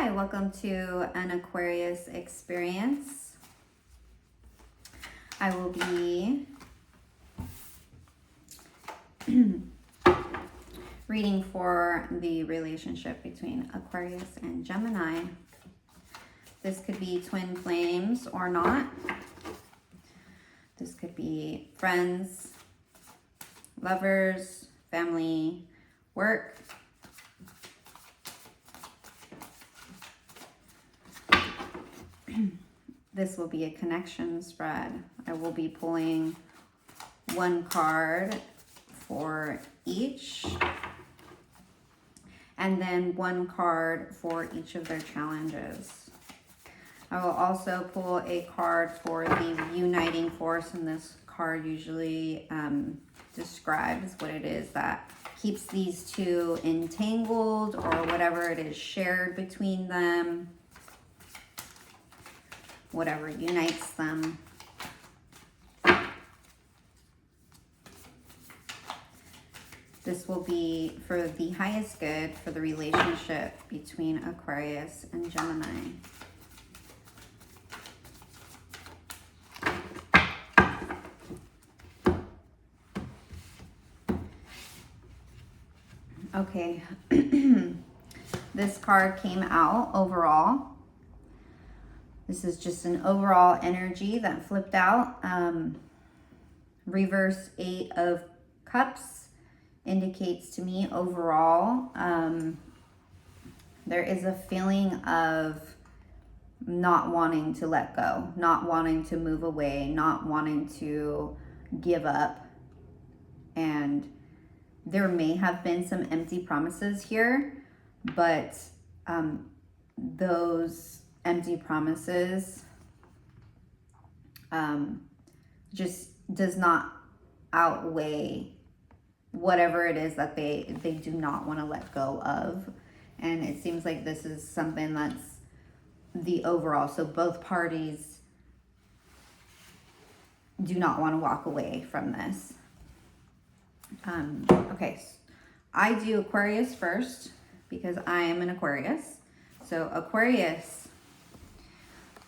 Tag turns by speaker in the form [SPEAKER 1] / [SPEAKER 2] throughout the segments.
[SPEAKER 1] Hi, welcome to an Aquarius experience. I will be reading for the relationship between Aquarius and Gemini. This could be twin flames or not. This could be friends, lovers, family, work. This will be a connection spread. I will be pulling one card for each, and then one card for each of their challenges. I will also pull a card for the uniting force, and this card usually describes what it is that keeps these two entangled or whatever it is shared between them. Whatever unites them. This will be for the highest good for the relationship between Aquarius and Gemini. Okay, this card came out overall. This is just an overall energy that flipped out. Reverse 8 of Cups indicates to me overall there is a feeling of not wanting to let go, not wanting to move away, not wanting to give up. And there may have been some empty promises here, but those empty promises just does not outweigh whatever it is that they do not want to let go of. And it seems like this is something that's the overall. So both parties do not want to walk away from this. Okay, I do Aquarius first because I am an Aquarius. So Aquarius,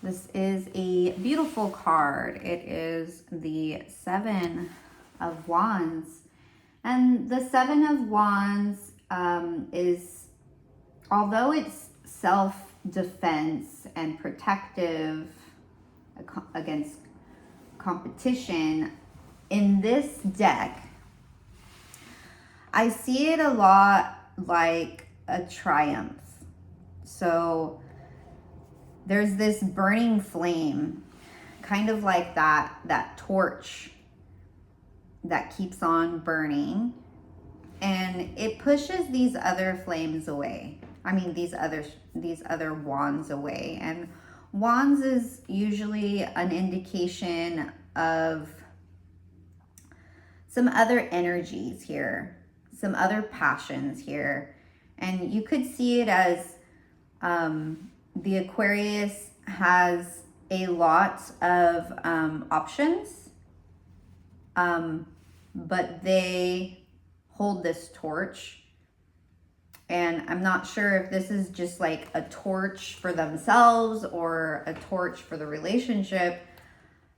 [SPEAKER 1] this is a beautiful card. It is the 7 of Wands. And the 7 of Wands is, although it's self-defense and protective against competition, in this deck, I see it a lot like a triumph. So there's this burning flame, kind of like that torch that keeps on burning, and it pushes these other flames away. I mean, these other wands away. And wands is usually an indication of some other energies here, some other passions here. And you could see it as the Aquarius has a lot of options, but they hold this torch. And I'm not sure if this is just like a torch for themselves or a torch for the relationship,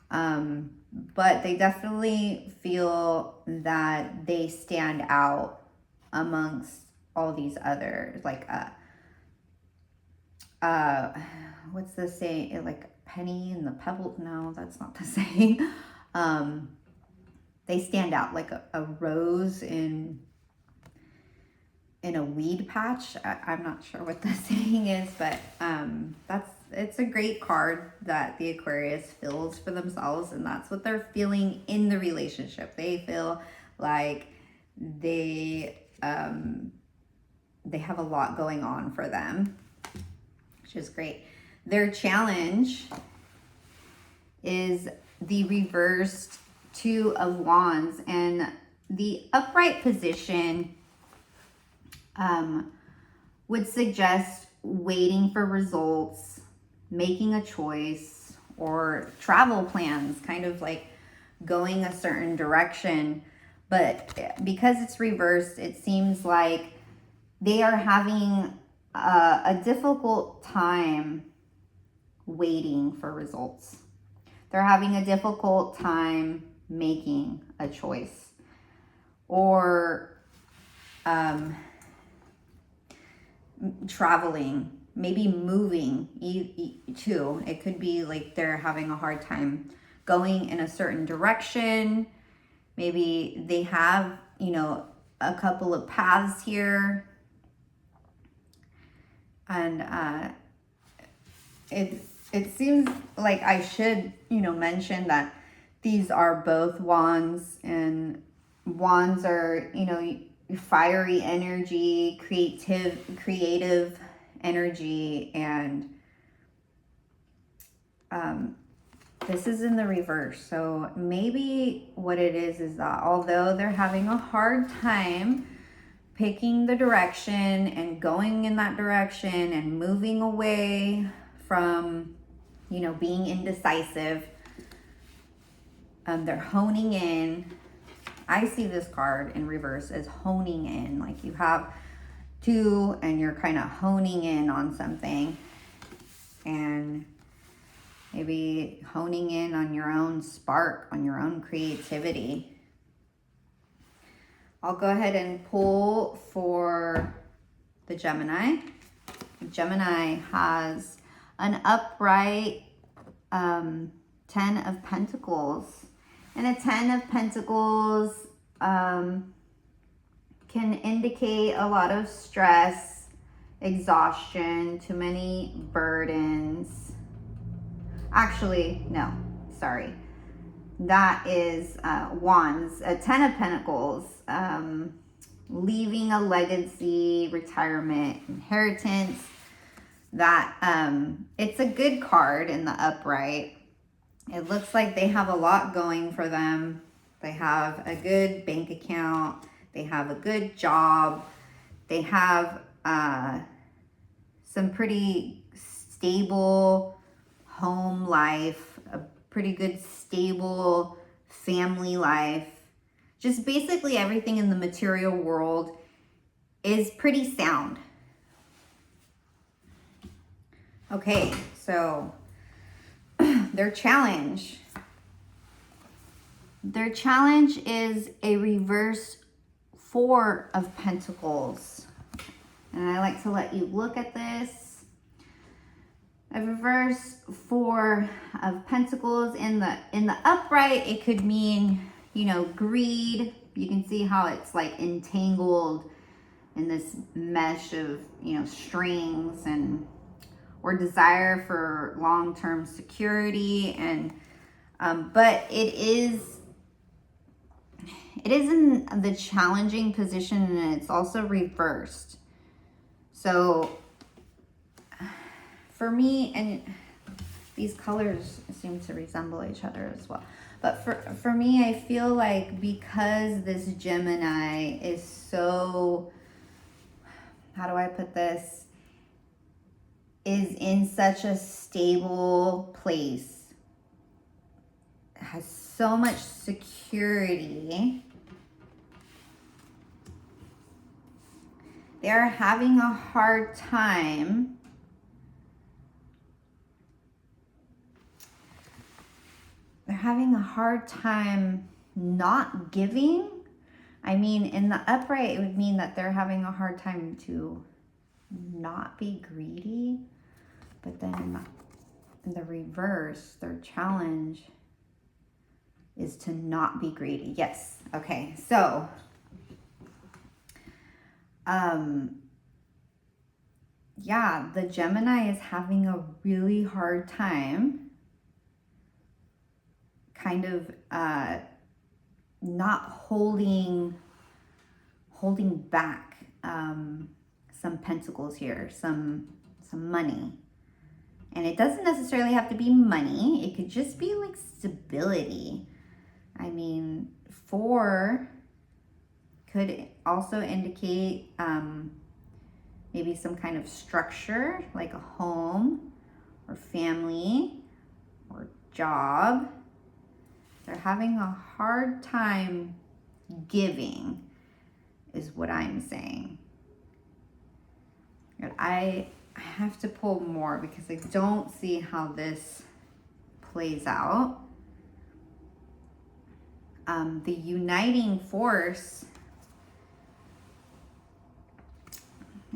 [SPEAKER 1] but they definitely feel that they stand out amongst all these others, like what's the saying, like penny and the pebble? No, that's not the saying. They stand out like a rose in a weed patch. I'm not sure what the saying is, but it's a great card that the Aquarius feels for themselves, and that's what they're feeling in the relationship. They feel like they have a lot going on for them, which is great. Their challenge is the reversed 2 of Wands, and the upright position would suggest waiting for results, making a choice, or travel plans, kind of like going a certain direction. But because it's reversed, it seems like they are having a difficult time waiting for results. They're having a difficult time making a choice, or traveling, maybe moving too. It could be like they're having a hard time going in a certain direction. Maybe they have, you know, a couple of paths here. And it seems like I should, you know, mention that these are both wands, and wands are, you know, fiery energy, creative energy, and this is in the reverse. So maybe what it is that although they're having a hard time picking the direction and going in that direction and moving away from, you know, being indecisive, they're honing in. I see this card in reverse as honing in, like you have two and you're kind of honing in on something, and maybe honing in on your own spark, on your own creativity. I'll go ahead and pull for the Gemini. Gemini has an upright 10 of Pentacles. And a 10 of Pentacles can indicate a lot of stress, exhaustion, too many burdens. Actually, no, sorry. That is Wands. A 10 of Pentacles, leaving a legacy, retirement, inheritance. That it's a good card in the upright. It looks like they have a lot going for them. They have a good bank account. They have a good job. They have some pretty stable home life, a pretty good stable family life. Just basically everything in the material world is pretty sound. Okay, so their challenge is a reverse 4 of Pentacles. And I like to let you look at this. A reverse 4 of Pentacles in the upright, it could mean, you know, greed. You can see how it's like entangled in this mesh of, you know, strings, and or desire for long-term security, and but it is in the challenging position, and it's also reversed. So for me, and these colors seem to resemble each other as well, but for me, I feel like because this Gemini is so, how do I put this, is in such a stable place, has so much security, they're having a hard time not giving. I mean, in the upright, it would mean that they're having a hard time to not be greedy. But then in the reverse, their challenge is to not be greedy. Yes. Okay. So, yeah, the Gemini is having a really hard time kind of not holding back some pentacles here, some money. And it doesn't necessarily have to be money. It could just be like stability. I mean, 4 could also indicate maybe some kind of structure, like a home or family or job. They're having a hard time giving, is what I'm saying. And I have to pull more because I don't see how this plays out. The uniting force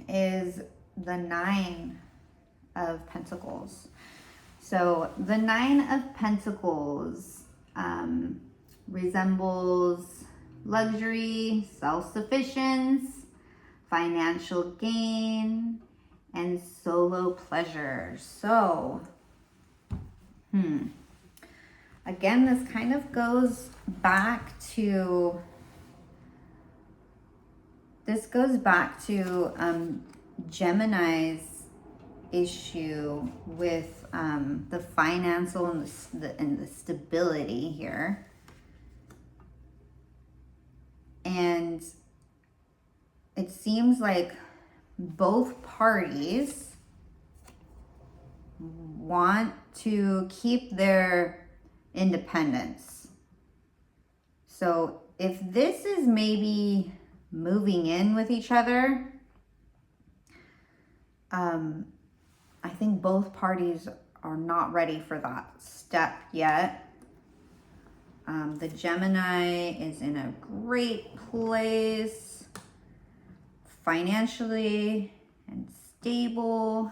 [SPEAKER 1] is the Nine of Pentacles. So the Nine of Pentacles resembles luxury, self-sufficiency, financial gain, and solo pleasure. So, again, this kind of goes back to, Gemini's issue with the financial and the stability here. And it seems like both parties want to keep their independence. So if this is maybe moving in with each other, I think both parties are not ready for that step yet. The Gemini is in a great place financially and stable.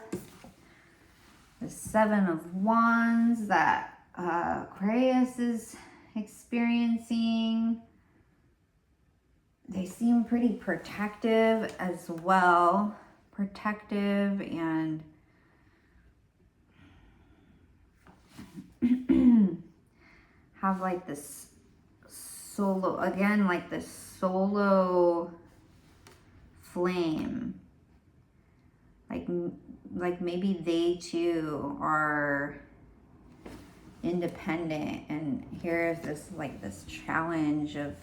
[SPEAKER 1] The Seven of Wands that Aquarius is experiencing. They seem pretty protective as well. Protective and have like this solo, again, like this solo flame. Like maybe they too are independent, and here's this like this challenge of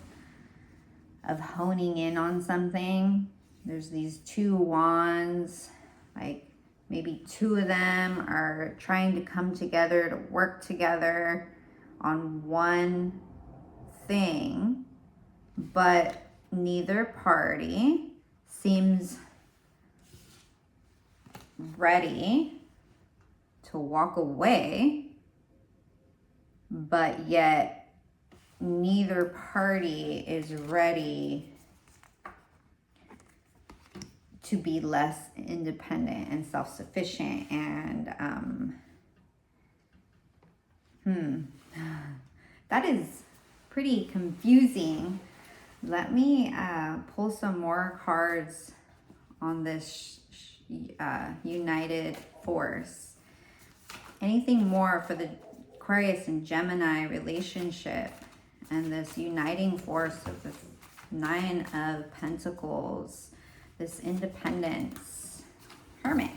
[SPEAKER 1] honing in on something. There's these two wands, like maybe two of them are trying to come together to work together on one thing, but neither party seems ready to walk away, but yet neither party is ready to be less independent and self-sufficient. And that is pretty confusing. Let me pull some more cards on this united force. Anything more for the Aquarius and Gemini relationship and this uniting force of the Nine of Pentacles, this independence. Hermit.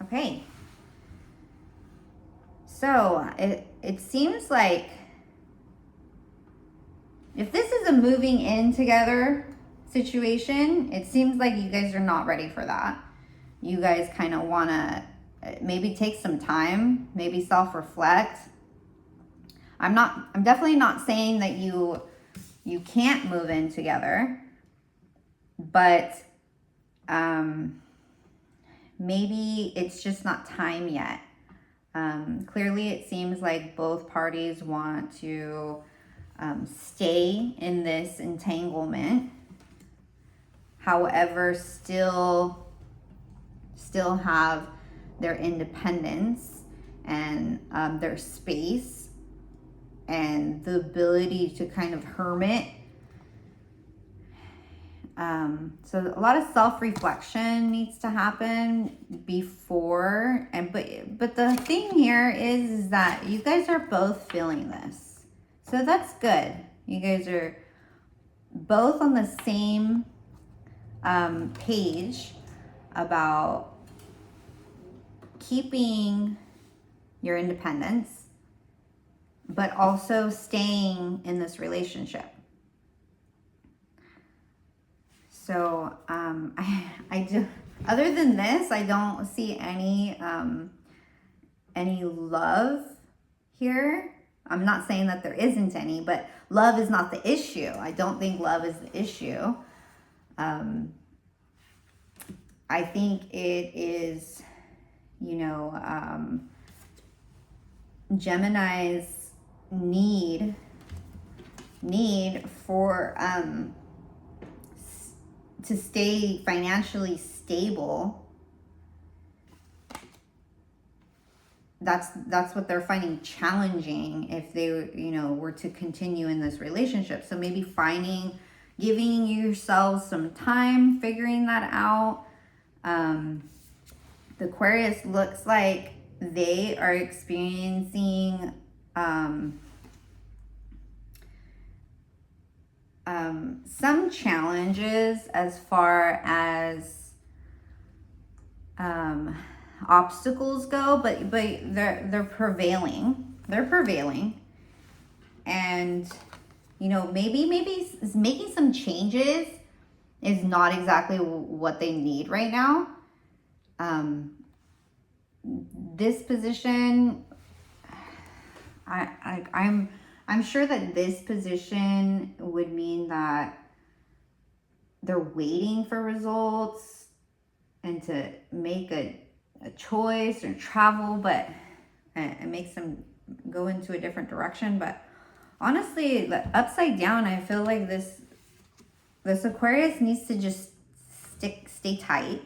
[SPEAKER 1] Okay. So it seems like if this is a moving in together situation, it seems like you guys are not ready for that. You guys kind of want to maybe take some time, maybe self-reflect. I'm definitely not saying that you can't move in together, but maybe it's just not time yet. Clearly it seems like both parties want to stay in this entanglement, however still have their independence and their space and the ability to kind of hermit. So a lot of self-reflection needs to happen before, but the thing here is that you guys are both feeling this. So that's good. You guys are both on the same page about keeping your independence, but also staying in this relationship. So I do. Other than this, I don't see any love here. I'm not saying that there isn't any, but love is not the issue. I don't think love is the issue. I think it is, Gemini's need for to stay financially stable. That's what they're finding challenging if they were to continue in this relationship. So maybe giving yourselves some time figuring that out. The Aquarius looks like they are experiencing some challenges as far as obstacles go, but they're prevailing. And maybe making some changes is not exactly what they need right now. This position, I'm sure that this position would mean that they're waiting for results and to make a choice or travel, but it makes them go into a different direction. But honestly, the upside down, I feel like this Aquarius needs to just stay tight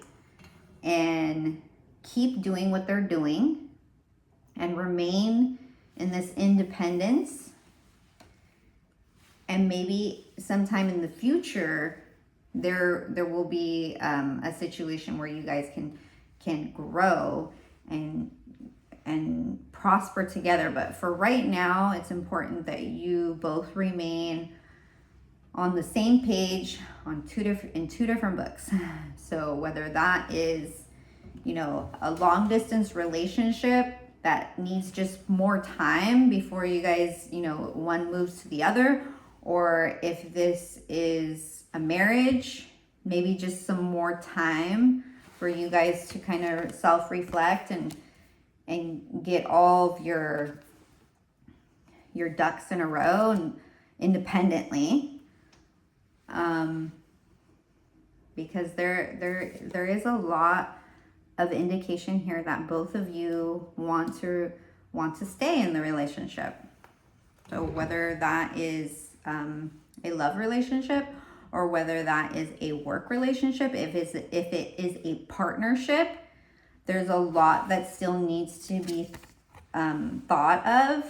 [SPEAKER 1] and keep doing what they're doing and remain in this independence. And maybe sometime in the future, there will be a situation where you guys can grow and prosper together. But for right now, it's important that you both remain on the same page in two different books. So whether that is, a long distance relationship that needs just more time before you guys, one moves to the other, or if this is a marriage, maybe just some more time for you guys to kind of self-reflect and get all of your ducks in a row and independently. Because there is a lot of indication here that both of you want to stay in the relationship. So whether that is a love relationship or whether that is a work relationship, if it is a partnership, there's a lot that still needs to be thought of.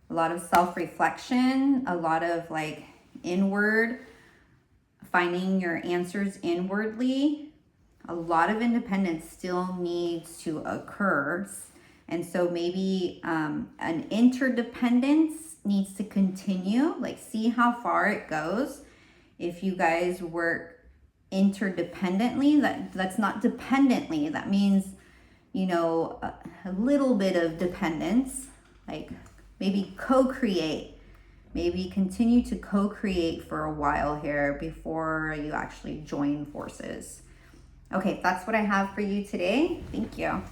[SPEAKER 1] A lot of self-reflection, a lot of inward, finding your answers inwardly. A lot of independence still needs to occur. And so maybe an interdependence needs to continue, see how far it goes. If you guys work interdependently, that's not dependently. That means, a little bit of dependence, maybe co-create. Maybe continue to co-create for a while here before you actually join forces. Okay, that's what I have for you today. Thank you.